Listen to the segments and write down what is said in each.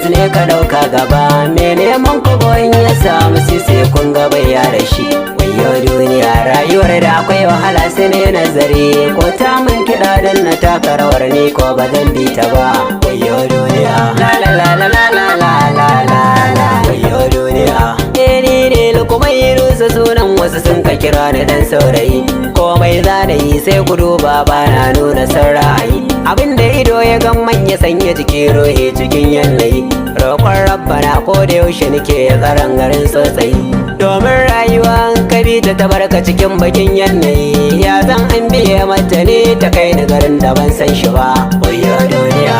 tilas ne ka ɗauka gaba. Me neman kobo in ya samu sai kun ga bai da shi. Wayo duniya rayuwar da akwai wahala sai ne nazari. Ko ta mun kiɗa don na taka rawar ni ko ba zan bi ta ba. Wayo duniya la la la la la la la la la la. Wayo duniya ni ne lukumai rusa sunan wasu sun ka kira ni dan saurayi. Komai zanayi sai ku duba ba na nuna son ra'ayi. Abinda ido ya gan manya sanya jiki rohe cikin yanayi. Roƙon rabbana ko da yaushe nake tsaron garin sosai. Domin rayuwa ka bi ta tabarka cikin bakin yanayi. Ya zan an biye mata ne ta kai ni garin da ban san shi ba. Wayo duniya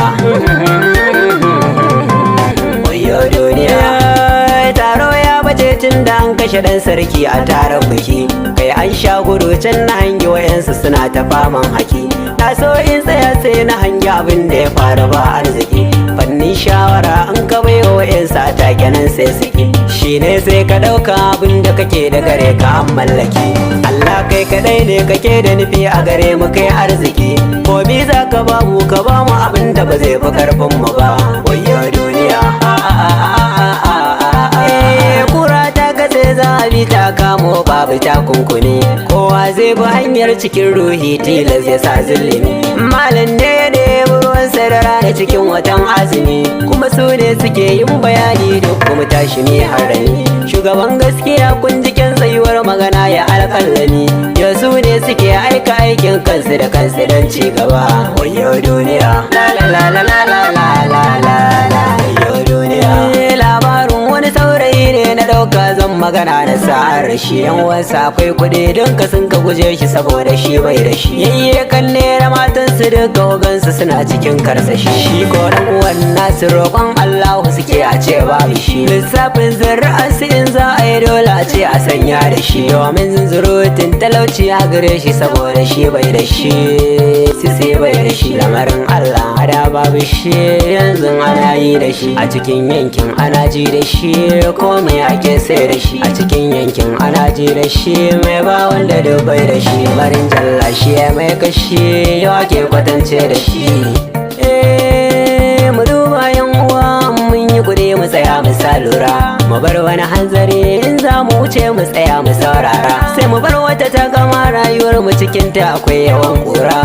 wayo duniya. Taro ya bace tun da an kashe dan sarki a taron biki. Kai an sha gudu can na hangi wayansu suna ta faman haki. Na so in tsaya sai na hangi abin da ya faru ba arziki. Fannin shawara an ka bai wa wayansu a take nan sai suke. Shi ne sai ka ɗauka abin da kake da gare ka an mallaki. Allah kai kadai ne kake da nufi a gare mu kai arziki. Ko bi za ka ba mu abin da ba zai fi karfin mu ba. Wayo duniya kura ta kase za a bi ta kamo babu takunkuni. Kowa zai bi hanyar cikin ruhi tilas ya sa zulumi. Malam ne ne ruwan sarara da cikin watan azumi. Kuma su ne suke yin bayani duk kuma tashi ne harami. Shugaban gaskiya kun jikin tsayuwar magana ya alƙallami. Ya su ne suke aika aikin kansu da kansu don ci gaba. Wayo duniya la la la la la la la la la. Wayo duniya labarin wani saurayi ne na ɗauka zan magana da sa'ar shi. Yan wasa akwai kuɗi don ka sun ka guje shi saboda shi bai da shi. Yayye kanne na matansu duka wagansu suna cikin karsashi. Shi ko dan uwan nasu roƙon Allahu suke a ce babu shi. Lissafin zuri'arsu in za a yi dole a ce a sanya da shi. Domin zunzurutun talauci a gare shi saboda shi bai da shi. Sisi bai da shi lamarin Allah ada babu shi. Yanzu ana yi da shi a cikin yankin ana ji da shi. Komai ake sai da shi a cikin yankin ana ji da shi. Mai ba wanda dubai da shi barin jalla shi mai kashi yau ake kwatance da shi. Mu duba yan uwa mun yi kuɗi mu tsaya mu sa lura. Mu bar wani hanzari in za mu wuce mu tsaya mu saurara. Sai mu bar wata ta gama rayuwar mu cikin ta akwai yawan kura.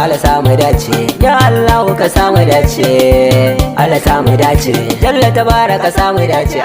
Allah samu dace ya Allah ka samu dace. Allah samu dace Jalla tabaraka samu dace.